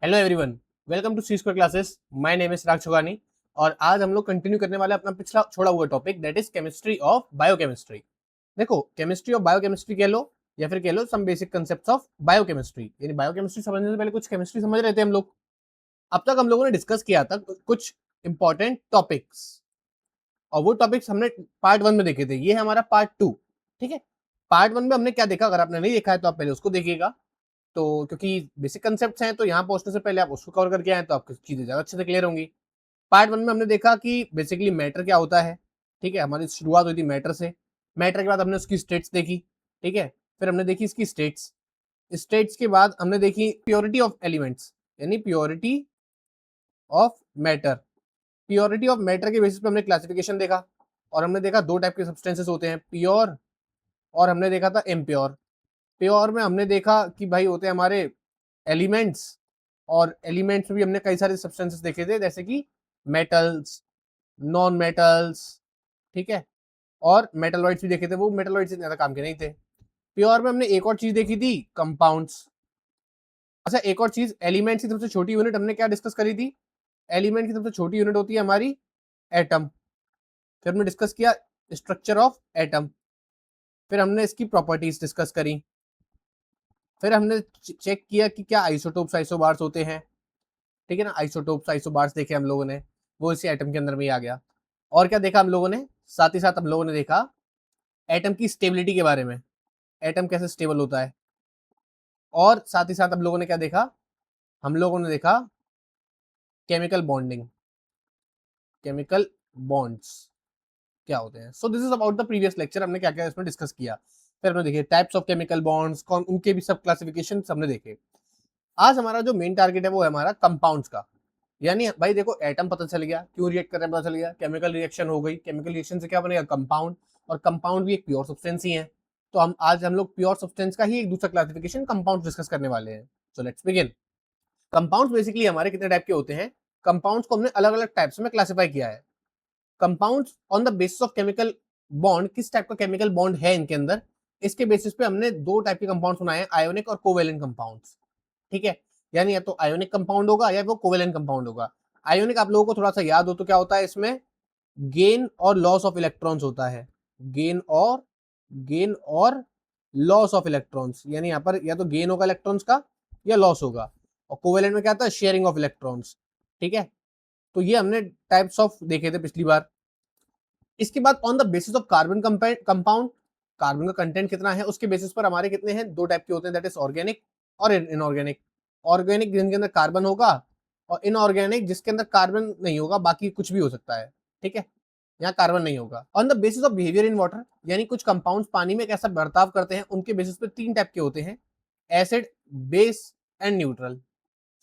Hello everyone, welcome to C square classes. My name is Raag Chhugani और आज हम लोग कंटिन्यू करने वाले अपना पिछला छोड़ा हुआ topic that is chemistry of biochemistry. देखो, केमिस्ट्री ऑफ बायोकेमिस्ट्री कह लो या फिर कह लो some basic concepts of biochemistry, यानी बायोकेमिस्ट्री समझने से पहले कुछ केमिस्ट्री समझ रहे थे हम लोग। अब तक हम लोगों ने डिस्कस किया था कुछ इंपॉर्टेंट टॉपिक्स और वो टॉपिक्स हमने पार्ट 1 में देखे थे। ये है हमारा पार्ट 2। ठीक है, पार्ट 1 में हमने क्या देखा, अगर आपने नहीं देखा है तो आप पहले उसको देखिएगा। तो क्योंकि बेसिक कंसेप्ट्स हैं तो यहाँ पहुंचने से पहले आप उसको कवर करके आए तो आपकी चीजें ज्यादा अच्छे से क्लियर होंगी। पार्ट 1 में हमने देखा कि बेसिकली मैटर क्या होता है। ठीक है, हमारी शुरुआत हुई थी मैटर से। मैटर के बाद हमने उसकी स्टेट्स देखी। ठीक है, फिर हमने देखी इसकी स्टेट्स। स्टेट्स के बाद हमने देखी प्योरिटी ऑफ एलिमेंट्स, यानी purity of matter. Purity of matter के बेसिस पे हमने क्लासिफिकेशन देखा और हमने देखा दो टाइप के सब्सटेंसेस होते हैं, प्योर और हमने देखा था इम्प्योर। प्योर में हमने देखा कि भाई होते हैं हमारे एलिमेंट्स, और एलिमेंट्स में भी हमने कई सारे सब्सटेंसेस देखे थे जैसे कि मेटल्स, नॉन मेटल्स। ठीक है, और मेटलॉइड्स भी देखे थे, वो मेटलॉइड्स इतने ज्यादा काम के नहीं थे। प्योर में हमने एक और चीज देखी थी, कंपाउंड्स। अच्छा, एक और चीज, एलिमेंट्स की सबसे छोटी यूनिट हमने क्या डिस्कस करी थी? एलिमेंट की सबसे छोटी यूनिट होती है हमारी एटम। फिर हमने डिस्कस किया स्ट्रक्चर ऑफ एटम, फिर हमने इसकी प्रॉपर्टीज डिस्कस करी, फिर हमने चेक किया कि क्या आइसोटोप्स आइसोबार्स होते हैं। ठीक है ना, आइसोटोप्स आइसोबार्स देखे हम लोगों ने, वो इसी एटम के अंदर में ही आ गया। और क्या देखा हम लोगों ने, साथ ही साथ हम लोगों ने देखा एटम की स्टेबिलिटी के बारे में, एटम कैसे स्टेबल होता है। और साथ ही साथ हम लोगों ने क्या देखा, हम लोगों ने देखा केमिकल बॉन्डिंग, केमिकल बॉन्ड्स क्या होते हैं। सो this is about the previous lecture, हमने क्या क्या इसमें डिस्कस किया। फिर हमने देखे टाइप्स ऑफ केमिकल बॉन्ड्स, कौन उनके भी सब क्लासिफिकेशन हमने देखे। आज हमारा जो मेन टारगेट है वो है हमारा कंपाउंड्स का। यानी भाई देखो, एटम पता चल गया, क्यों रिएक्ट कर रहे हैं पता चल गया, केमिकल रिएक्शन हो गई, केमिकल रिएक्शन से क्या बनेगा, कंपाउंड। और कंपाउंड भी एक प्योर सब्सटेंस ही है। तो हम लोग प्योर सब्सटेंस का ही एक दूसरा क्लासिफिकेशन कंपाउंड डिस्कस करने वाले हैं। So let's begin. Compounds basically हमारे कितने टाइप के होते हैं? कंपाउंड्स को हमने अलग अलग टाइप्स में क्लासिफाई किया है। Compounds on the basis of chemical bond, किस टाइप का केमिकल बॉन्ड है इनके अंदर, इसके बेसिस पे हमने दो टाइप के कंपाउंड्स बनाए हैं, आयोनिक और कोवेलेंट कंपाउंड्स। ठीक है, यानी या तो आयोनिक कंपाउंड होगा या वो कोवेलेंट कंपाउंड होगा। आयोनिक आप लोगों को थोड़ा सा याद हो तो क्या होता है इसमें, गेन और लॉस ऑफ इलेक्ट्रॉन्स होता है। गेन और लॉस ऑफ इलेक्ट्रॉन्स, यानी यहाँ पर या तो गेन होगा इलेक्ट्रॉन्स का या लॉस होगा। और कोवेलेंट में क्या आता है, शेयरिंग ऑफ इलेक्ट्रॉन्स। ठीक है, तो ये हमने टाइप्स ऑफ देखे थे पिछली बार। इसके बाद on the basis of carbon compound, carbon का कंटेंट कितना है उसके बेसिस पर हमारे कितने हैं, दो टाइप के होते हैं, दैट इज ऑर्गेनिक और इनऑर्गेनिक। ऑर्गेनिक जिनके अंदर कार्बन होगा, और इनऑर्गेनिक जिसके अंदर कार्बन नहीं होगा, बाकी कुछ भी हो सकता है। ठीक है, यहाँ कार्बन नहीं होगा। On the basis of behaviour in water, यानी कुछ कंपाउंड्स पानी में कैसा बर्ताव करते हैं, उनके बेसिस पे तीन टाइप के होते हैं, acid, base and neutral.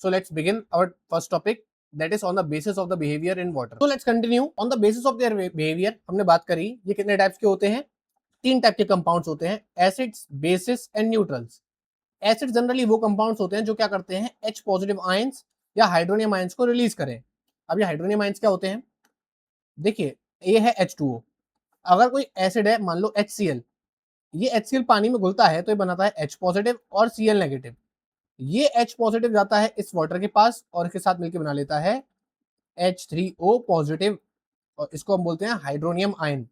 So let's begin our first topic, that is on the basis of the behavior in water. So let's continue on the basis of their behavior। हमने बात करी ये कितने टाइप्स के होते हैं, तीन टाइप के कंपाउंड्स होते हैं, acids, basis and neutrals. Acid generally वो कंपाउंड्स होते हैं जो क्या करते हैं, H पॉजिटिव आयंस या हाइड्रोनियम आयंस को रिलीज करें। अब ये हाइड्रोनियम आयंस क्या होते हैं, देखिए ये है H2O। अगर कोई एसिड है, मान लो HCl, ये HCl पानी में घुलता है तो ये बनाता है H पॉजिटिव और Cl नेगेटिव। ये H पॉजिटिव जाता है इस वाटर के पास और इसके साथ मिलकर बना लेता है H3O पॉजिटिव, और इसको हम बोलते हैं hydronium ion.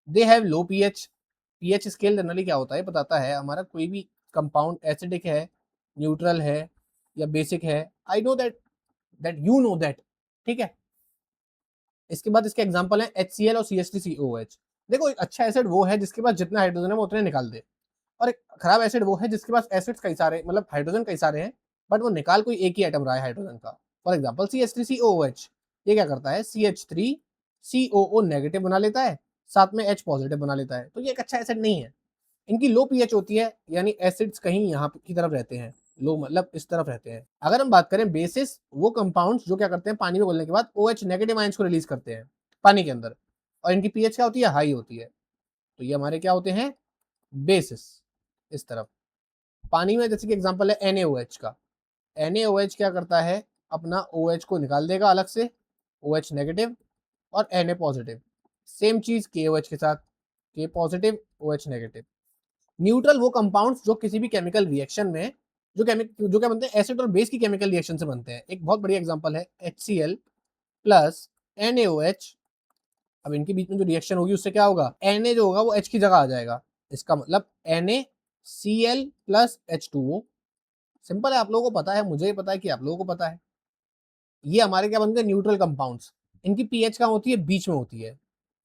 They have low pH. PH scale generally क्या होता है बताता है, हमारा कोई भी कंपाउंड एसिडिक है, न्यूट्रल है या बेसिक है। I know that, that you know that. ठीक है, इसके बाद इसके एग्जांपल है HCl और CH3COOH। देखो, एक अच्छा एसिड वो है जिसके पास जितना हाइड्रोजन है वो उतने निकाल दे, और एक खराब एसिड वो है जिसके पास एसिड्स कई सारे, मतलब हाइड्रोजन कई सारे हैं, बट वो निकाल कोई एक ही एटम रहा है हाइड्रोजन का। फॉर एग्जांपल CH3COOH, ये क्या करता है, CH3COO नेगेटिव बना लेता है, साथ में H पॉजिटिव बना लेता है, तो ये एक अच्छा एसिड नहीं है। इनकी लो पीएच होती है, यानी एसिड्स कहीं यहाँ की तरफ रहते हैं, लो मतलब इस तरफ रहते हैं। अगर हम बात करें बेसिस, वो कंपाउंड्स जो क्या करते हैं, पानी में घुलने के बाद OH नेगेटिव आयंस को रिलीज करते हैं पानी के अंदर, और इनकी पीएच क्या होती है, हाई होती है। तो ये हमारे क्या होते हैं, बेसिस। इस तरफ पानी में जैसे कि एग्जांपल है NaOH का, NaOH क्या करता है, अपना OH को निकाल देगा अलग से, OH नेगेटिव और Na पॉजिटिव। सेम चीज KOH के साथ, K positive OH negative. Neutral वो कंपाउंड्स जो किसी भी केमिकल रिएक्शन में जो क्या बनते हैं, एसिड और बेस की केमिकल रिएक्शन से बनते हैं। एक बहुत बढ़िया एग्जांपल है HCl प्लस NaOH। अब इनके बीच में जो रिएक्शन होगी उससे क्या होगा, Na जो होगा वो H की जगह आ जाएगा, इसका मतलब NaCl प्लस H2O। सिंपल है, आप लोगों को पता है, मुझे ही पता है कि आप लोगों को पता है। ये हमारे क्या बनते हैं, न्यूट्रल कंपाउंड्स। इनकी पीएच कहाँ होती है, बीच में होती है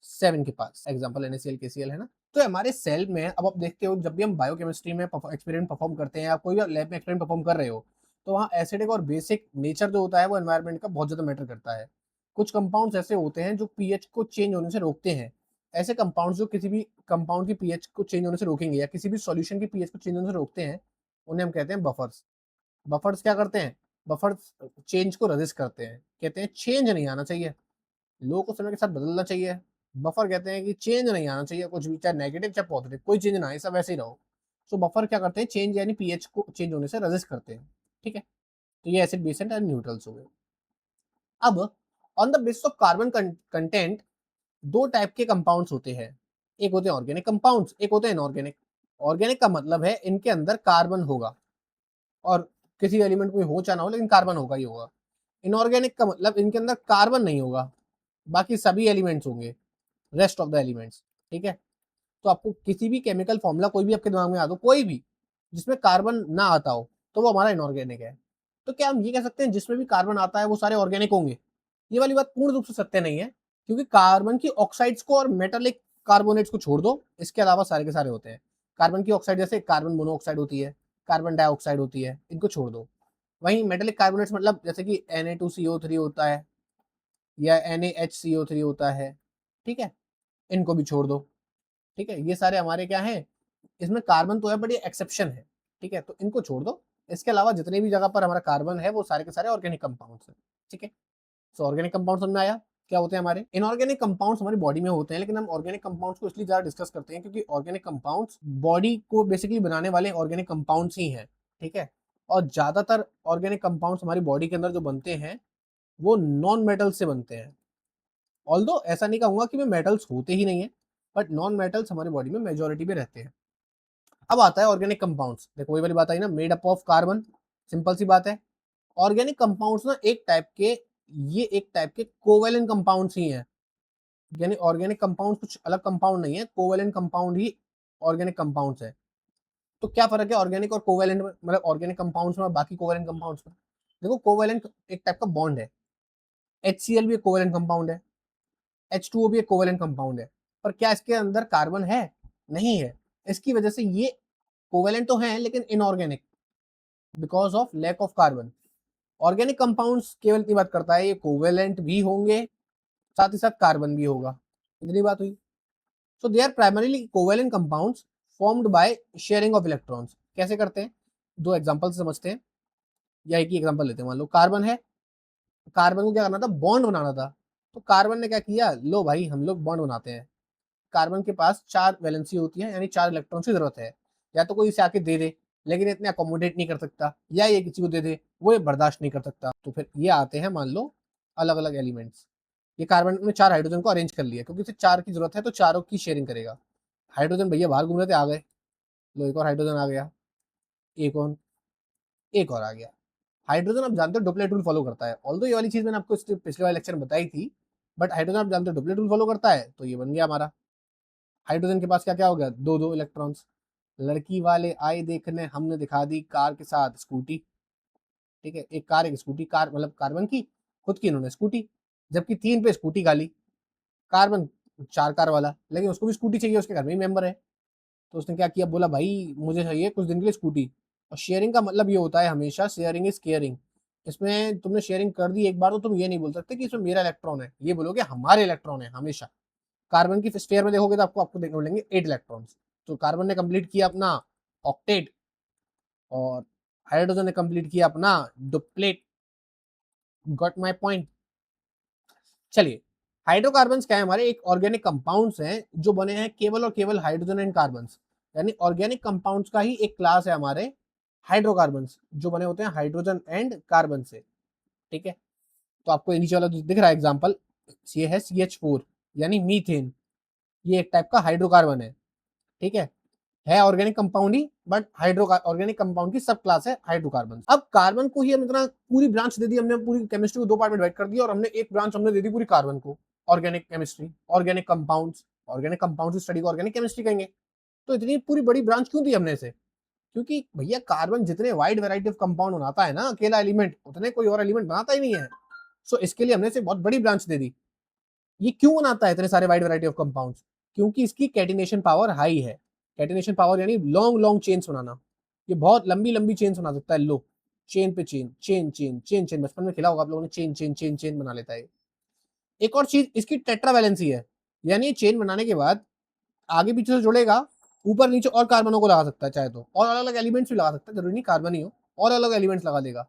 7 के पास। एग्जांपल NaCl KCl है ना। तो हमारे सेल में अब आप देखते हो, जब भी हम बायोकेमिस्ट्री में एक्सपेरिमेंट परफॉर्म करते हैं या कोई भी लैब में एक्सपेरिमेंट परफॉर्म कर रहे हो, तो वहाँ एसिडिक और बेसिक नेचर जो होता है वो एनवायरनमेंट का बहुत ज्यादा मैटर करता है। कुछ कंपाउंड्स ऐसे होते हैं जो पीएच को चेंज होने से रोकते हैं। ऐसे कंपाउंड्स जो किसी भी कंपाउंड की पीएच को चेंज होने से रोकेंगे या किसी भी सॉल्यूशन की पीएच को चेंज होने से रोकते हैं, उन्हें हम कहते हैं बफर्स। बफर्स क्या करते हैं, बफर्स चेंज को रेजिस्ट करते हैं। कहते हैं चेंज नहीं आना चाहिए, लोगों को समय के साथ बदलना चाहिए। बफर कहते हैं कि चेंज नहीं आना चाहिए, कुछ भी, चाहे नेगेटिव चाहे पॉजिटिव, कोई चेंज ना आए, सब वैसे ही रहो। सो बफर क्या करते हैं, चेंज यानी पीएच को चेंज होने से रेजिस्ट करते हैं। ठीक है, तो ये एसिड बेस एंड न्यूट्रल्स हो गए। अब on the basis of carbon content दो टाइप के कंपाउंड्स होते हैं। एक होते हैं ऑर्गेनिक कंपाउंड्स, एक होते हैं इनऑर्गेनिक। ऑर्गेनिक का मतलब है इनके अंदर कार्बन होगा, और किसी एलिमेंट में हो चाहे ना हो लेकिन कार्बन होगा ही होगा। इनऑर्गेनिक का मतलब इनके अंदर कार्बन नहीं होगा, बाकी सभी एलिमेंट्स होंगे, रेस्ट ऑफ द एलिमेंट्स। ठीक है, तो आपको किसी भी केमिकल फॉर्मूला कोई भी आपके दिमाग में आ दो, कोई भी जिसमें कार्बन ना आता हो, तो वो हमारा इनऑर्गेनिक है। तो क्या हम ये कह सकते हैं जिसमें भी कार्बन आता है वो सारे ऑर्गेनिक होंगे? ये वाली बात पूर्ण रूप से सत्य नहीं है, क्योंकि कार्बन की ऑक्साइड्स को और मेटालिक कार्बोनेट्स को छोड़ दो, इसके अलावा सारे के सारे होते हैं। कार्बन की ऑक्साइड जैसे कार्बन मोनोऑक्साइड होती है, कार्बन डाइऑक्साइड होती है, इनको छोड़ दो। वहीं मेटालिक कार्बोनेट्स मतलब जैसे कि Na2CO3 होता है या NaHCO3 होता है, ठीक है, इनको भी छोड़ दो। ठीक है, ये सारे हमारे क्या हैं, इसमें कार्बन तो है बट ये एक्सेप्शन है। ठीक है, तो इनको छोड़ दो, इसके अलावा जितने भी जगह पर हमारा कार्बन है वो सारे के सारे ऑर्गेनिक कंपाउंड्स हैं। ठीक है, सो ऑर्गेनिक कंपाउंड समझ में आया क्या होते हैं हमारे। इनऑर्गेनिक कंपाउंड्स हमारी बॉडी में होते हैं, लेकिन हम ऑर्गेनिक कंपाउंड्स को इसलिए ज्यादा डिस्कस करते हैं क्योंकि ऑर्गेनिक कंपाउंड्स बॉडी को बेसिकली बनाने वाले ऑर्गेनिक कंपाउंड्स ही हैं। ठीक है, और ज्यादातर ऑर्गेनिक कंपाउंड्स हमारी बॉडी के अंदर जो बनते हैं वो नॉन मेटल से बनते हैं। ऑल्दो ऐसा नहीं कहूंगा कि मेटल्स होते ही नहीं है, बट नॉन मेटल्स हमारी बॉडी में मेजोरिटी में रहते हैं। अब आता है ऑर्गेनिक कंपाउंड्स। देखो वही वाली बात आई ना, made up of carbon. Simple सी बात है, ऑर्गेनिक कंपाउंड्स ना एक टाइप के कोवेलेंट कंपाउंड्स ही हैं। यानी ऑर्गेनिक कंपाउंड्स कुछ अलग कंपाउंड नहीं है, कोवेलेंट कंपाउंड ही ऑर्गेनिक कंपाउंड्स है। तो क्या फर्क है ऑर्गेनिक और कोवेलेंट में, मतलब ऑर्गेनिक कंपाउंड्स में और बाकी कोवेलेंट कंपाउंड्स में? देखो कोवेलेंट एक टाइप का बॉन्ड है, HCl भी एक कोवेलेंट कंपाउंड है, H2O भी एक कोवेलेंट कंपाउंड है, पर क्या इसके अंदर कार्बन है? नहीं है। इसकी वजह से ये कोवेलेंट तो हैं लेकिन inorganic, because of lack of carbon. Organic compounds केवल इतनी बात करता है, ये कोवेलेंट भी होंगे, साथ ही साथ कार्बन भी होगा। इतनी बात हुई। So they are primarily covalent compounds formed by sharing of electrons. कैसे करते हैं, दो एग्जांपल से समझते हैं, या एक ही एग्जांपल लेते हैं। मान लो कार्बन है, कार्बन को क्या करना था, बॉन्ड बनाना था। तो कार्बन ने क्या किया, लो भाई हम लोग बॉन्ड बनाते हैं। कार्बन के पास 4 वैलेंसी होती है, यानी 4 इलेक्ट्रॉन की जरूरत है। या तो कोई इसे आके दे दे, लेकिन इतने अकोमोडेट नहीं कर सकता, या ये किसी को दे दे वो ये बर्दाश्त नहीं कर सकता। तो फिर ये आते हैं मान लो अलग अलग एलिमेंट्स। ये कार्बन में 4 हाइड्रोजन को अरेंज कर लिया, क्योंकि इसे 4 की जरूरत है तो चारों की शेयरिंग करेगा। हाइड्रोजन भैया बाहर घूम रहे थे, आ गए, लो एक और हाइड्रोजन आ गया, एक और आ गया। हाइड्रोजन आप जानते हो डुप्लेट रूल फॉलो करता है, ऑल्दो ये वाली चीज मैंने आपको पिछले वाले लेक्चर में बताई थी, बट हाइड्रोजन आप जानते हो डुप्लेट रूल फॉलो करता है, तो ये बन गया हमारा। हाइड्रोजन के पास क्या क्या हो गया, दो दो इलेक्ट्रॉन्स। लड़की वाले आए देखने, हमने दिखा दी कार के साथ स्कूटी। ठीक है, एक कार एक स्कूटी, कार मतलब कार्बन की, खुद की इन्होंने स्कूटी। जबकि 3 पे स्कूटी गाली, कार्बन 4 कार वाला, लेकिन उसको भी स्कूटी चाहिए, उसके घर में ही मेंबर है। तो उसने क्या किया, बोला भाई मुझे चाहिए कुछ दिन के लिए स्कूटी। और शेयरिंग का मतलब ये होता है हमेशा, शेयरिंग इज केयरिंग। इसमें तुमने शेयरिंग कर दी एक बार तो तुम ये नहीं बोल सकते कि इसमें मेरा इलेक्ट्रॉन है, ये बोलोगे हमारे इलेक्ट्रॉन है हमेशा। कार्बन की स्फीयर में देखोगे तो आपको देखने मिलेंगे 8 इलेक्ट्रॉन्स। तो कार्बन ने कंप्लीट किया अपना ऑक्टेट, और हाइड्रोजन ने कंप्लीट किया अपना डुप्लेट। Got my point. चलिए, हाइड्रोकार्बन्स क्या है, हमारे एक ऑर्गेनिक कंपाउंड्स हैं जो बने हैं केवल और केवल हाइड्रोजन एंड कार्बन्स। यानी ऑर्गेनिक कंपाउंड्स का ही एक क्लास है हमारे हाइड्रोकार्बन्स, जो बने होते हैं हाइड्रोजन एंड कार्बन से। ठीक है, तो आपको नीचे वाला जो दिख रहा है एग्जाम्पल, ये है CH4 यानी मीथेन। ये एक टाइप का हाइड्रोकार्बन है। ठीक है, है organic compound he, but hydro organic compound की सब क्लास है हाइड्रोकार्बन। अब कार्बन को ही हम इतना पूरी ब्रांच दे दी हमने, पूरी केमिस्ट्री को 2 पार्ट में डिवाइड कर दिया, और हमने एक ब्रांच हमने दे दी पूरी कार्बन को, organic chemistry, organic compounds. Organic compounds की स्टडी को ऑर्गेनिक केमिस्ट्री कहेंगे। तो इतनी पूरी बड़ी ब्रांच क्यों दी हमने इसे? क्योंकि भैया कार्बन जितने वाइड वैरायटी ऑफ कंपाउंड बनाता है ना अकेला एलिमेंट, उतने कोई और एलिमेंट बनाता ही नहीं है। सो इसके लिए हमने इसे बहुत बड़ी ब्रांच दे दी। ये क्यों बनाता है इतने सारे वाइड वैरायटी ऑफ कंपाउंड्स? क्योंकि इसकी कैटिनेशन पावर हाई है। कैटिनेशन पावर यानी लॉन्ग लॉन्ग चेन्स बनाना। ये बहुत लंबी लंबी चेन्स बना सकता है। लो, चेन पे chain, chain chain chain chain, बचपन में खेला होगा आप लोगों ने, चेन चेन चेन चेन बना लेता है। एक और चीज इसकी टेट्रावैलेंसी है, यानी ये चेन बनाने के बाद आगे पीछे से जुड़ेगा, ऊपर नीचे और कार्बनों को लगा सकता है चाहे तो, और अलग अलग एलिमेंट्स भी लगा सकता है, जरूरी नहीं कार्बन ही हो, और अलग एलिमेंट्स लगा देगा।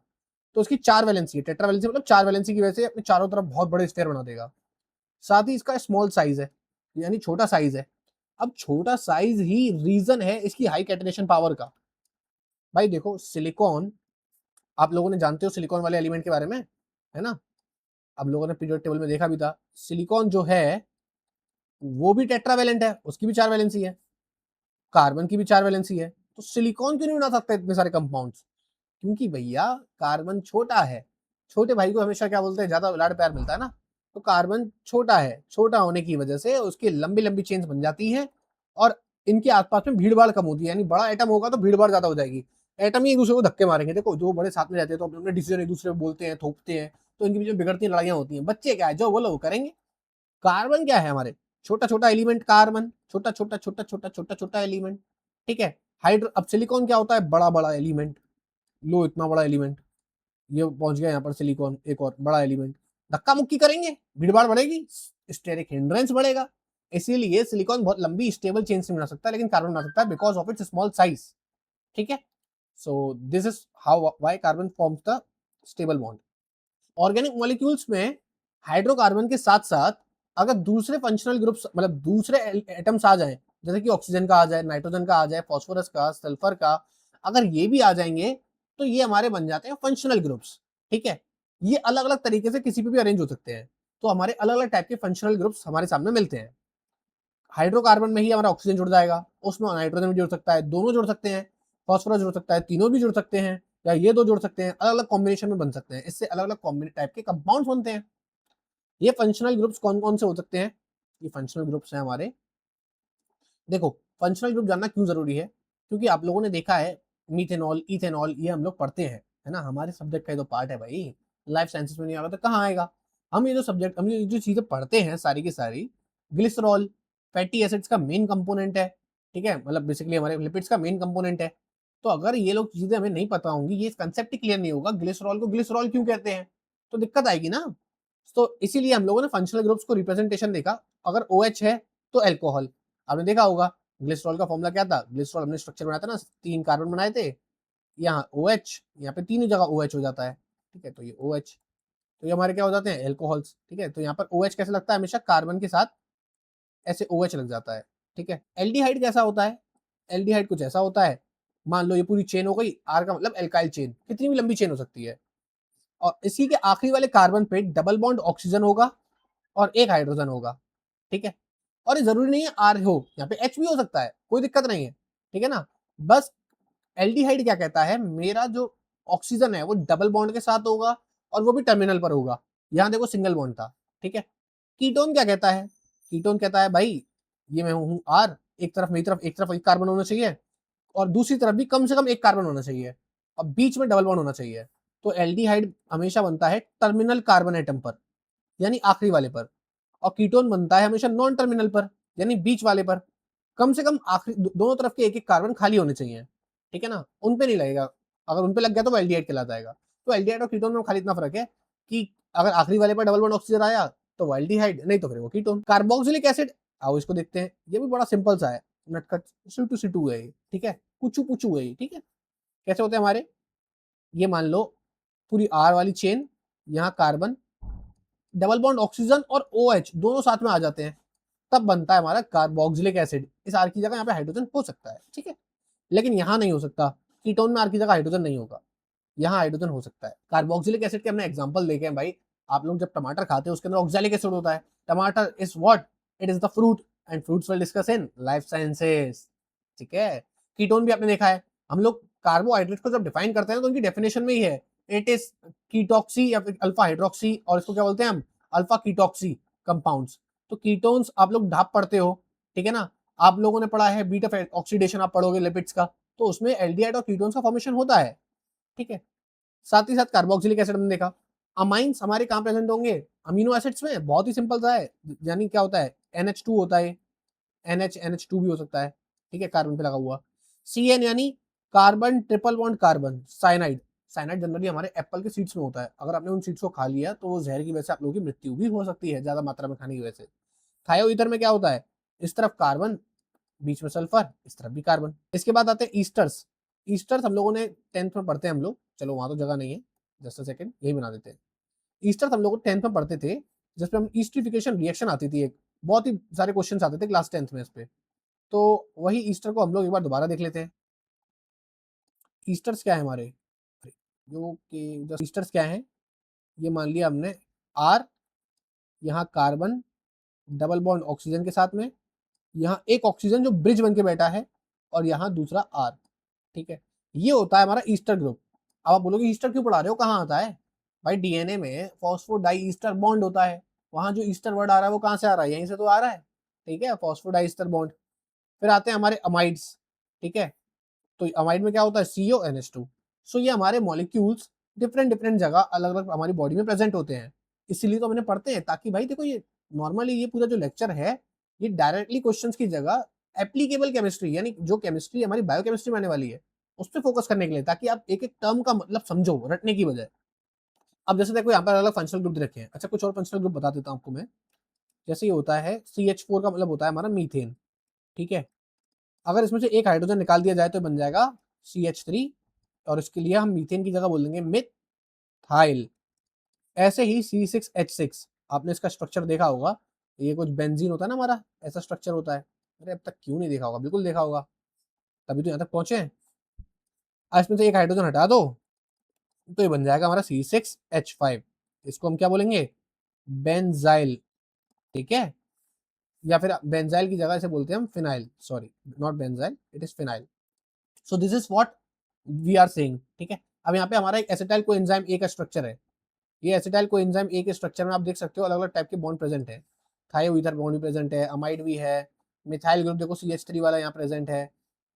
तो उसकी 4 वैलेंसी है। टेट्रावैलेंसी मतलब 4 वैलेंसी की वजह से अपने चारों तरफ बहुत बड़े स्फीयर बना देगा। साथ ही इसका स्मॉल साइज है, यानी छोटा साइज है। अब छोटा साइज ही रीजन है इसकी हाई कैटिनेशन पावर का। भाई देखो सिलिकॉन, आप लोगों ने जानते हो सिलिकॉन वाले एलिमेंट के बारे में, है ना? आप लोगों ने पीरियोडिक टेबल में देखा भी था। सिलिकॉन जो है वो भी टेट्रावैलेंट है, उसकी भी 4 वैलेंसी है, कार्बन की भी 4 वैलेंसी है। तो सिलिकॉन क्यों नहीं बना सकता इतने सारे कंपाउंड्स? क्योंकि भैया कार्बन छोटा है। छोटे भाई को हमेशा क्या बोलते हैं, ज्यादा लाड़ प्यार मिलता है ना। तो कार्बन छोटा है, छोटा होने की वजह से उसकी लंबी लंबी चेन्स बन जाती हैं, और इनके आसपास में भीड़ भाड़ कम होती है। यानी बड़ा एटम होगा तो भीड़ भाड़ ज्यादा हो जाएगी। एटम ही एक दूसरे को धक्के मारेंगे। देखो जो बड़े साथ में रहते हैं तो अपने डिसीजन एक दूसरे को बोलते हैं, थोपते हैं, तो इनके बीच में बिगड़ती लड़ाइयां होती हैं। बच्चे क्या है, जो बोलो वो करेंगे। कार्बन क्या है हमारे, छोटा छोटा एलिमेंट कार्बन, छोटा छोटा छोटा छोटा छोटा छोटा एलिमेंट, ठीक है। हाइड्रो अब सिलिकॉन क्या होता है, बड़ा बड़ा एलिमेंट। लो इतना बड़ा एलिमेंट, ये पहुंच गया यहाँ पर सिलिकॉन, एक और बड़ा एलिमेंट। धक्का मुक्की करेंगे, भीड़भाड़ बढ़ेगी, स्टेरिक हिंड्रेंस बढ़ेगा। इसीलिए सिलिकॉन बहुत लंबी स्टेबल चेन से बना सकता है, लेकिन कार्बन बना सकता है because of its small size, ठीक है। सो this is how why carbon forms the stable bond. Organic molecules में हाइड्रोकार्बन के साथ साथ अगर दूसरे फंक्शनल ग्रुप्स, मतलब दूसरे एटम्स आ जाएं, जैसे कि ऑक्सीजन का आ जाए, नाइट्रोजन का आ जाए, फास्फोरस का, सल्फर का, अगर ये भी आ जाएंगे तो ये हमारे बन जाते हैं फंक्शनल ग्रुप्स, ठीक है। ये अलग अलग तरीके से किसी पे भी अरेंज हो सकते हैं। तो हमारे अलग अलग टाइप के फंक्शनल ग्रुप्स हमारे सामने मिलते हैं। हाइड्रोकार्बन में ही हमारा ऑक्सीजन जुड़ जाएगा, उसमें नाइट्रोजन भी जुड़ सकता है, दोनों जुड़ सकते हैं, फास्फोरस जुड़ सकता है, तीनों भी जुड़ सकते हैं, या ये दो जुड़ सकते हैं, अलग अलग कॉम्बिनेशन में बन सकते हैं। इससे अलग अलग टाइप के कंपाउंड्स बनते हैं। ये फंक्शनल ग्रुप्स कौन कौन से हो सकते हैं? ये फंक्शनल ग्रुप्स हैं हमारे, देखो फंक्शनल ग्रुप जानना क्यों जरूरी है, क्योंकि आप लोगों ने देखा है मीथेनॉल, इथेनॉल, ये हम लोग पढ़ते हैं, है ना, हमारे सब्जेक्ट का ये तो पार्ट है भाई। लाइफ साइंसेस में नहीं आएगा तो कहाँ आएगा? हम ये जो सब्जेक्ट, हम ये जो चीजें पढ़ते हैं सारी की सारी, ग्लिसरॉल फैटी एसिड्स का मेन कंपोनेंट है, ठीक है, मतलब बेसिकली हमारे लिपिड्स का मेन कंपोनेंट है। तो अगर ये लोग चीजें हमें नहीं पता होंगी, ये कंसेप्ट ही क्लियर नहीं होगा, ग्लिसरॉल को ग्लिसरॉल क्यों कहते हैं, तो दिक्कत आएगी ना। तो इसीलिए हम लोगों ने फंक्शनल ग्रुप्स को रिप्रेजेंटेशन देखा। अगर OH है तो एल्कोहल, आपने देखा होगा ग्लिसरॉल का फॉर्मूला क्या था, ग्लिसरॉल हमने स्ट्रक्चर बनाया था ना, 3 कार्बन बनाए थे, यहाँ OH, यहाँ पे तीनों जगह OH हो जाता है, ठीक है। तो ये OH, तो ये हमारे क्या हो जाते हैं, एल्कोहल्स, ठीक है। तो यहाँ पर OH कैसे लगता है, हमेशा कार्बन के साथ ऐसे OH लग जाता है, ठीक है। एल्डिहाइड कैसा होता है, एल्डिहाइड कुछ ऐसा होता है, मान लो ये पूरी चेन हो गई, आर का मतलब एल्काइल चेन, कितनी भी लंबी चेन हो सकती है, और इसी के आखिरी वाले कार्बन पे डबल बॉन्ड ऑक्सीजन होगा और एक हाइड्रोजन होगा, ठीक है। और ये जरूरी नहीं है आर हो, यहाँ पे एच भी हो सकता है, कोई दिक्कत नहीं है, ठीक है ना। बस एल्डिहाइड क्या कहता है, मेरा जो ऑक्सीजन है वो डबल बॉन्ड के साथ होगा, और वो भी टर्मिनल पर होगा। यहाँ देखो सिंगल बॉन्ड था, ठीक है। कीटोन क्या कहता है, कीटोन कहता है भाई ये मैं हूँ आर, एक तरफ मेरी तरफ, एक तरफ एक कार्बन होना चाहिए, और दूसरी तरफ भी कम से कम एक कार्बन होना चाहिए, और बीच में डबल बॉन्ड होना चाहिए। तो एल्डिहाइड हमेशा बनता है टर्मिनल कार्बन एटम पर, यानी आखिरी वाले पर, और कीटोन बनता है हमेशा नॉन टर्मिनल पर, यानी बीच वाले पर। कम से कम आखिरी दोनों तरफ के एक एक कार्बन खाली होने चाहिए, ठीक है ना, उन पे नहीं लगेगा। अगर उन पे लग गया तो वो एल्डिहाइड कहलाता है। तो एल्डिहाइड और कीटोन में खाली इतना फर्क है कि अगर आखिरी वाले पर डबल बॉन्ड ऑक्सीजन आया तो वो एल्डिहाइड, नहीं तो फिर वो कीटोन। कार्बोक्सिलिक एसिड, आओ इसको देखते हैं। ये भी बड़ा सिंपल सा है, नटखट सिटू है ये, ठीक है, कुचू पुचू है ये, ठीक है। कैसे होते हैं हमारे, ये मान लो पूरी आर वाली चेन, यहाँ कार्बन, डबल बॉन्ड ऑक्सीजन और OH दोनों साथ में आ जाते हैं, तब बनता है हमारा कार्बोक्सिलिक एसिड। इस आर की जगह यहाँ पे हाइड्रोजन हो सकता है, ठीक है, लेकिन यहाँ नहीं हो सकता। कीटोन में आर की जगह हाइड्रोजन नहीं होगा, यहाँ हाइड्रोजन हो सकता है। कार्बोक्सिलिक एसिड के हमने एग्जांपल देखे हैं भाई। आप लोग जब टमाटर खाते हैं उसके अंदर ऑक्सैलिक एसिड होता है। टमाटर is what, it is the fruit, and fruits will discuss in life sciences, ठीक है। कीटोन भी आपने देखा है, हम लोग कार्बोहाइड्रेट को जब डिफाइन करते हैं तो उनकी डेफिनेशन में ही है, इट इज कीटॉक्सी या फिर अल्फा हाइड्रोक्सी, और इसको क्या बोलते हैं हम, अल्फा कीटॉक्सी कंपाउंड्स। तो कीटोन्स आप लोग ढाप पढ़ते हो, ठीक है ना, आप लोगों ने पढ़ा है बीटा ऑक्सीडेशन आप पढ़ोगे लिपिड्स का, तो उसमें एल्डिहाइड और कीटोन्स का फॉर्मेशन होता है, ठीक है। साथ ही साथ कार्बोक्सिलिक एसिड हमने देखा। अमाइंस हमारे कहाँ प्रेजेंट होंगे, अमीनो एसिड्स में, बहुत ही सिंपल सा है, यानी क्या होता है, NH2 होता है, NH2 भी हो सकता है, ठीक है, कार्बन पे लगा हुआ। CN यानी carbon triple bond carbon, cyanide. Cyanide generally हमारे एप्पल के सीड्स में होता है, अगर आपने उन सीड्स को खा लिया तो वो जहर की वजह से आप लोगों की मृत्यु भी हो सकती है, ज्यादा मात्रा में खाने की वजह से। थायो ईथर में क्या होता है, इस तरफ कार्बन, बीच में सल्फर, इस तरफ भी कार्बन। इसके बाद आते हैं ईस्टर्स। ईस्टर्स हम लोगों ने 10th में पढ़ते हैं हम लोग, चलो वहां तो जगह नहीं है, जस्ट अ सेकंड यही बना देते हैं। ईस्टर्स हम लोग 10th में पढ़ते थे, जिसपे हम ईस्टिफिकेशन रिएक्शन आती थी, एक बहुत ही सारे क्वेश्चन आते थे क्लास 10th में इस पे। तो वही ईस्टर को हम लोग एक बार दोबारा देख लेते हैं। ईस्टर्स क्या है हमारे, जो कि ईस्टर्स क्या है, ये मान लिया हमने आर, यहाँ कार्बन डबल बॉन्ड ऑक्सीजन के साथ में, यहाँ एक ऑक्सीजन जो ब्रिज बन के बैठा है, और यहाँ दूसरा आर, ठीक है, ये होता है हमारा ईस्टर ग्रुप। अब आप बोलोगे ईस्टर क्यों पढ़ा रहे हो, कहाँ आता है भाई, डीएनए में फॉस्फोडाई ईस्टर बॉन्ड होता है, वहां जो ईस्टर वर्ड आ रहा है वो कहाँ से आ रहा है, यहीं से तो आ रहा है, ठीक है, फॉस्फोडाई ईस्टर बॉन्ड। फिर आते हैं हमारे अमाइड्स, ठीक है, तो अमाइड में क्या होता है, CONH2। सो ये हमारे मॉलिक्यूल्स डिफरेंट डिफरेंट जगह अलग अलग हमारी बॉडी में प्रेजेंट होते हैं, इसीलिए तो मैंने पढ़ते हैं, ताकि भाई देखो ये नॉर्मली ये पूरा जो लेक्चर है, ये डायरेक्टली क्वेश्चंस की जगह एप्लीकेबल केमिस्ट्री, यानी जो केमिस्ट्री हमारी बायोकेमिस्ट्री में आने वाली है उस पर फोकस करने के लिए, ताकि आप एक एक टर्म का मतलब समझो रटने की बजाय। अब जैसे देखो यहाँ पर अलग फंक्शनल ग्रुप रखे हैं, अच्छा कुछ और फंक्शनल ग्रुप बता देता हूँ आपको मैं। जैसे ये होता है CH4 का मतलब होता है हमारा मीथेन, ठीक है, अगर इसमें से एक हाइड्रोजन निकाल दिया जाए तो बन जाएगा CH3, और इसके लिए हम मीथेन की जगह बोल देंगे मिथाइल। ऐसे ही C6H6, आपने इसका स्ट्रक्चर देखा होगा, ये कुछ बेंजीन होता है ना हमारा, ऐसा स्ट्रक्चर होता है, अरे अब तक क्यों नहीं देखा होगा, बिल्कुल देखा होगा, तभी तो यहाँ तक पहुंचे हैं। अब इसमें से एक हाइड्रोजन हटा दो तो ये बन जाएगा हमारा C6H5, इसको हम क्या बोलेंगे, बेंजाइल, ठीक है, या फिर बेंजाइल की जगह इसे बोलते हैं हम phenyl, sorry not benzyl, it is phenyl. So this is what we are saying, ठीक है। अब यहाँ पे हमारा एक एसिटाइल कोएंजाइम ए का स्ट्रक्चर है, ये एसिटाइल कोएंजाइम ए के स्ट्रक्चर में आप देख सकते हो अलग अलग टाइप के बॉन्ड प्रेजेंट है, थायो ईथर बॉन्ड भी प्रेजेंट है, अमाइड भी है, मिथाइल ग्रुप देखो CH3 वाला यहाँ प्रेजेंट है,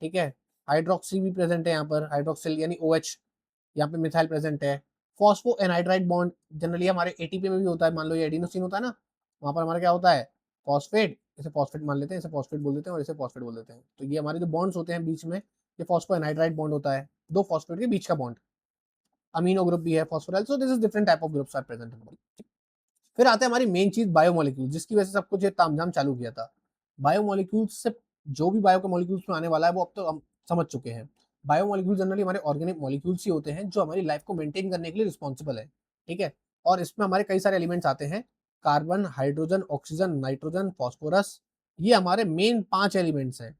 ठीक है, हाइड्रोक्सी भी प्रेजेंट है यहाँ पर, हाइड्रोक्सिल यानी OH, यहाँ पे मिथाइल प्रेजेंट है। फॉस्फो एनहाइड्राइड बॉन्ड जनरली हमारे ATP में भी होता है, मान लो ये एडिनोसिन होता है ना, वहाँ पर हमारा क्या होता है, फॉस्फेट, इसे फॉस्फेट मान लेते हैं, इसे फॉस्फेट बोल देते हैं और इसे फॉस्फेट बोल देते हैं, तो ये हमारे जो बॉन्ड्स होते हैं बीच में, ये फॉस्फो एनहाइड्राइड बॉन्ड होता है, दो फॉस्फेट के बीच का बॉन्ड। अमीनो ग्रुप भी है phosphoryl, so this is different type of groups are present in body. फिर आते हैं हमारी मेन चीज बायोमोलिक्यूल, जिसकी वजह से सब कुछ ये तामझाम चालू किया था। बायोमोलिक्यूल्स से जो भी बायो के मॉलिक्यूल्स में आने वाला है वो अब तो हम समझ चुके हैं। बायोमोलिक्यूल जनरली हमारे ऑर्गेनिक मॉलिक्यूल्स ही होते हैं जो हमारी लाइफ को मेंटेन करने के लिए रिस्पॉन्सिबल है, ठीक है, और इसमें हमारे कई सारे एलिमेंट्स आते हैं, carbon, hydrogen, oxygen, nitrogen, phosphorus, ये हमारे मेन 5 एलिमेंट्स हैं।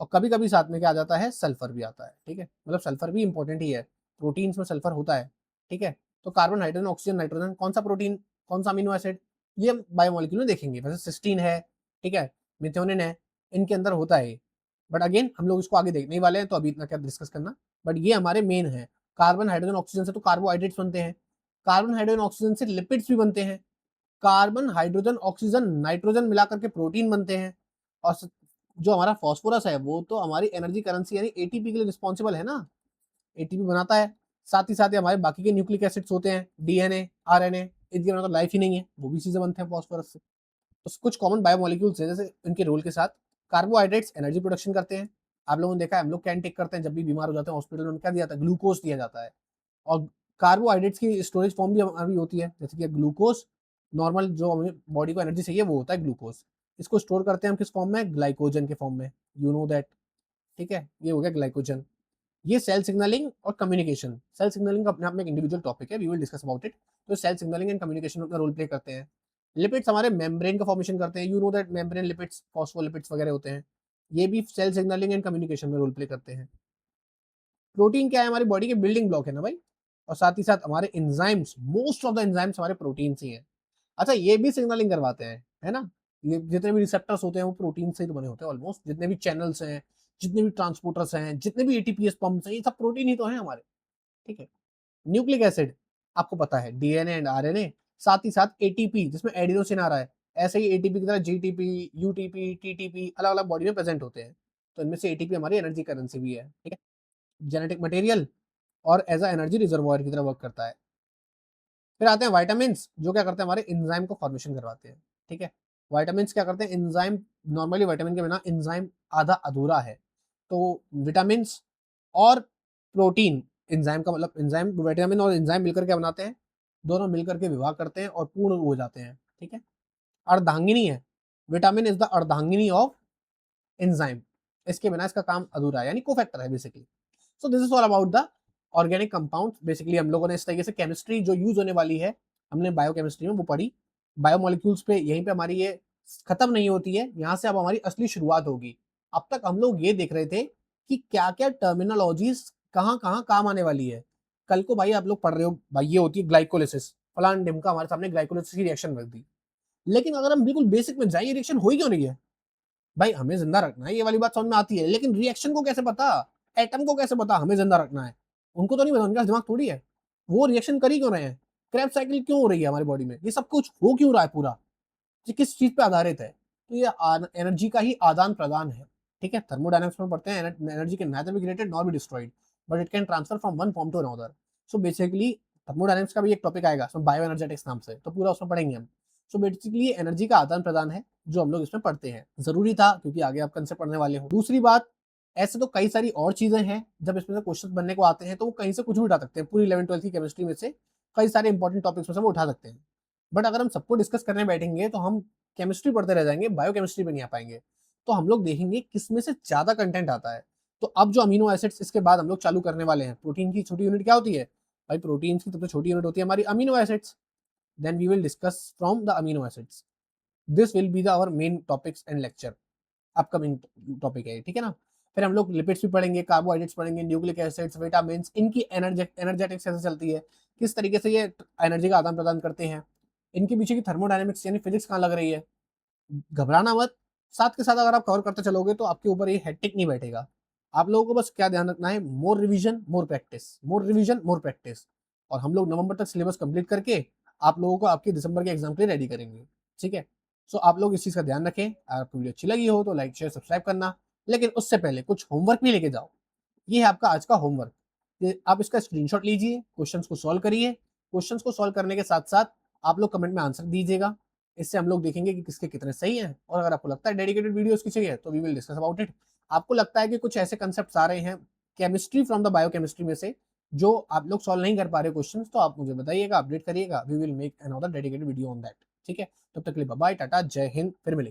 और कभी कभी साथ में क्या आ जाता है, सल्फर भी आता है, ठीक है, मतलब सल्फर भी इंपॉर्टेंट ही है, प्रोटीन्स में सल्फर होता है, ठीक है। तो कार्बन, हाइड्रोजन, ऑक्सीजन, नाइट्रोजन, कौन सा प्रोटीन, कौन सा अमीनो एसिड, ये हम बायोमोलिक्यूल में देखेंगे, वैसे सिस्टीन है, ठीक है, मिथ्योनिन है, इनके अंदर होता है, बट अगेन हम लोग इसको आगे देखने वाले हैं तो अभी इतना क्या डिस्कस करना, बट ये हमारे मेन है। कार्बन, हाइड्रोजन, ऑक्सीजन से तो कार्बोहाइड्रेट्स बनते हैं, कार्बन, हाइड्रोजन, ऑक्सीजन से लिपिड्स भी बनते हैं, कार्बन, हाइड्रोजन, ऑक्सीजन, नाइट्रोजन मिलाकर के प्रोटीन बनते हैं, और जो हमारा फॉस्फोरस है वो तो हमारी एनर्जी करेंसी यानी ATP के लिए रिस्पॉन्सिबल है ना, ATP बनाता है। साथ ही हमारे बाकी के न्यूक्लिक एसिड्स होते हैं, DNA, RNA, इनके बिना तो लाइफ ही नहीं है, वो भी चीजें बनते हैं फॉस्फोरस से। तो कुछ कॉमन बायोमोलिक्यूल्स हैं, जैसे इनके रोल के साथ, कार्बोहाइड्रेट्स एनर्जी प्रोडक्शन करते हैं, आप लोगों ने देखा है हम लोग कैन टेक करते हैं जब भी बीमार हो जाते हैं हॉस्पिटल में, क्या दिया जाता है, ग्लूकोज दिया जाता है, और कार्बोहाइड्रेट्स की स्टोरेज फॉर्म भी हमारी होती है, जैसे कि ग्लूकोज, नॉर्मल जो हमें बॉडी को एनर्जी चाहिए वो होता है ग्लूकोज, इसको स्टोर करते हैं हम किस फॉर्म में, ग्लाइकोजन के फॉर्म में, यू नो दैट, ठीक है, ये हो गया ग्लाइकोजन। ये सेल सिग्नलिंग और कम्युनिकेशन, सेल सिग्नलिंग अपने आप में एक इंडिविजुअल टॉपिक है, we will discuss about it. तो सेल सिग्नलिंग एंड कम्युनिकेशन अपना रोल प्ले करते हैं। लिपिड्स हमारे मेम्ब्रेन का फॉर्मेशन करते हैं, you know that membrane lipids, phospholipids वगैरह होते हैं, ये भी सेल सिग्नलिंग एंड कम्युनिकेशन में रोल प्ले करते हैं। प्रोटीन क्या है, हमारी बॉडी के बिल्डिंग ब्लॉक है ना भाई, और साथ ही साथ हमारे enzymes, most of the enzymes हमारे प्रोटीन ही हैं। अच्छा ये भी सिग्नलिंग करवाते हैं, है ना, ये जितने भी रिसेप्टर्स होते हैं वो प्रोटीन से ही तो बने होते हैं ऑलमोस्ट, जितने भी चैनल्स हैं, जितने भी ट्रांसपोर्टर्स हैं, जितने भी एटीपीएस पंप्स हैं, ये सब प्रोटीन ही तो है हमारे, ठीक है। न्यूक्लिक एसिड आपको पता है डीएनए एंड आरएनए, साथ ही साथ एटीपी जिसमें एडिनोसिन आ रहा है, ऐसे ही एटीपी की तरह जीटीपी, यूटीपी, टीटीपी अलग अलग बॉडी में प्रेजेंट होते हैं। तो इनमें से एटीपी हमारी एनर्जी करेंसी भी है, ठीक है। जेनेटिक मटेरियल और एज अ एनर्जी रिजर्वॉयर की तरह वर्क करता है। फिर आते हैं वाइटामिन, जो क्या करते हैं हमारे एंजाइम को फॉर्मेशन करवाते हैं, ठीक है। वाइटामिन क्या करते हैं, एंजाइम, नॉर्मली वाइटामिन के बिना एंजाइम आधा अधूरा है। तो विटामिन और प्रोटीन, एंजाइम का मतलब एंजाइम, विटामिन और एंजाइम मिलकर क्या बनाते हैं, दोनों मिलकर के विवाह करते हैं और पूर्ण हो जाते हैं, ठीक है। अर्धांगिनी है, विटामिन इज द अर्धांगिनी ऑफ एंजाइम, इसके बिना इसका काम अधूरा है, यानी कोफैक्टर है basically. So this is all about the organic compound. Basically हम लोगों ने इस तरीके से केमिस्ट्री जो यूज होने वाली है, हमने बायोकेमिस्ट्री में वो पढ़ी। बायोमोलिक्यूल्स पे यहीं पे हमारी ये खत्म नहीं होती है, यहाँ से अब हमारी असली शुरुआत होगी। अब तक हम लोग ये देख रहे थे कि क्या क्या टर्मिनोलॉजीज कहाँ कहाँ काम आने वाली है। कल को भाई आप लोग पढ़ रहे हो, भाई ये होती है ग्लाइकोलिसिस, फलान ढिमका हमारे सामने ग्लाइकोलिसिस की रिएक्शन रख दी। लेकिन अगर हम बिल्कुल बेसिक में जाए, रिएक्शन हो ही क्यों रही है भाई, हमें जिंदा रखना है, ये वाली बात समझ में आती है, लेकिन रिएक्शन को कैसे पता, एटम को कैसे पता हमें जिंदा रखना है, उनको तो नहीं पता, उनके पास दिमाग थोड़ी है। वो रिएक्शन कर ही क्यों रहे हैं, क्रैब साइकिल क्यों हो रही है हमारी बॉडी में, ये सब कुछ हो क्यों रहा है पूरा, ये किस चीज पे आधारित है। तो ये एनर्जी का ही आदान प्रदान है, ठीक है। थर्मोडायनेमिक्स में पढ़ते हैं, energy can neither be created nor be destroyed, but it can transfer from one form to another. So basically thermodynamics का भी एक टॉपिक आएगा उसमें, बायो एनर्जेटिक्स नाम से, तो पूरा उसमें पढ़ेंगे हम। सो बेसिकली एनर्जी का आदान प्रदान है जो हम लोग इसमें पढ़ते हैं, जरूरी था क्योंकि आगे आप कंसेप्ट पढ़ने वाले हो। दूसरी बात, ऐसे तो कई सारी और चीजें हैं, जब इसमें से क्वेश्चन बनने को आते हैं तो वो कहीं से कुछ भी उठा सकते हैं, पूरी 11th 12th की केमिस्ट्री में से कई सारे इंपॉर्टेंट टॉपिक्स में से वो उठा सकते हैं। बट अगर हम सबको डिस्कस करने बैठेंगे तो हम केमिस्ट्री पढ़ते रह जाएंगे, बायोकेमिस्ट्री पे नहीं आ पाएंगे। तो हम लोग देखेंगे किसमें से ज्यादा कंटेंट आता है। तो अब जो अमीनो एसिड्स इसके बाद हम लोग चालू करने वाले हैं, प्रोटीन की छोटी यूनिट क्या होती है भाई, प्रोटीन की सबसे छोटी यूनिट होती है हमारी amino acids. Then we will discuss from the amino acids, this will be the our main topics and lecture, upcoming topic है, ठीक है ना। फिर हम लोग लिपिड्स भी पढ़ेंगे, कार्बोहाइड्रेट्स पढ़ेंगे, न्यूक्लिक एसिड्स, विटामिन, इनकी एनर्जेटिक्स कैसे चलती है, किस तरीके से ये एनर्जी का आदान प्रदान करते हैं, इनके पीछे की थर्मोडायनेमिक्स यानी फिजिक्स कहाँ लग रही है। घबराना मत, साथ के साथ अगर आप कवर करते चलोगे तो आपके ऊपर ये हेक्टिक नहीं बैठेगा। आप लोगों को बस क्या ध्यान रखना है, मोर रिवीजन मोर प्रैक्टिस, मोर रिवीजन मोर प्रैक्टिस। और हम लोग नवंबर तक सिलेबस कंप्लीट करके आप लोगों को आपके दिसंबर के एग्जाम के लिए रेडी करेंगे, ठीक है। सो आप लोग इस चीज का ध्यान रखें। अगर आपको वीडियो अच्छी लगी हो तो लाइक शेयर सब्सक्राइब करना, लेकिन उससे पहले कुछ होमवर्क भी लेके जाओ। ये है आपका आज का होमवर्क, आप इसका स्क्रीनशॉट लीजिए, क्वेश्चंस को सॉल्व करिए। क्वेश्चंस को सॉल्व करने के साथ साथ आप लोग कमेंट में आंसर दीजिएगा, इससे हम लोग देखेंगे कि किसके कितने सही हैं। और अगर आपको लगता है डेडिकेटेड वीडियोस की चाहिए तो we will discuss about it. आपको लगता है कि कुछ ऐसे कंसेप्ट आ रहे हैं केमिस्ट्री फ्रॉम द बायोकेमिस्ट्री में से जो आप लोग सॉल्व नहीं कर पा रहे क्वेश्चंस, तो आप मुझे बताइएगा, अपडेट करिएगा, we will make another dedicated video on that, ठीक है। तब तक के लिए बाय बाय, टाटा, जय हिंद, फिर मिलेंगे।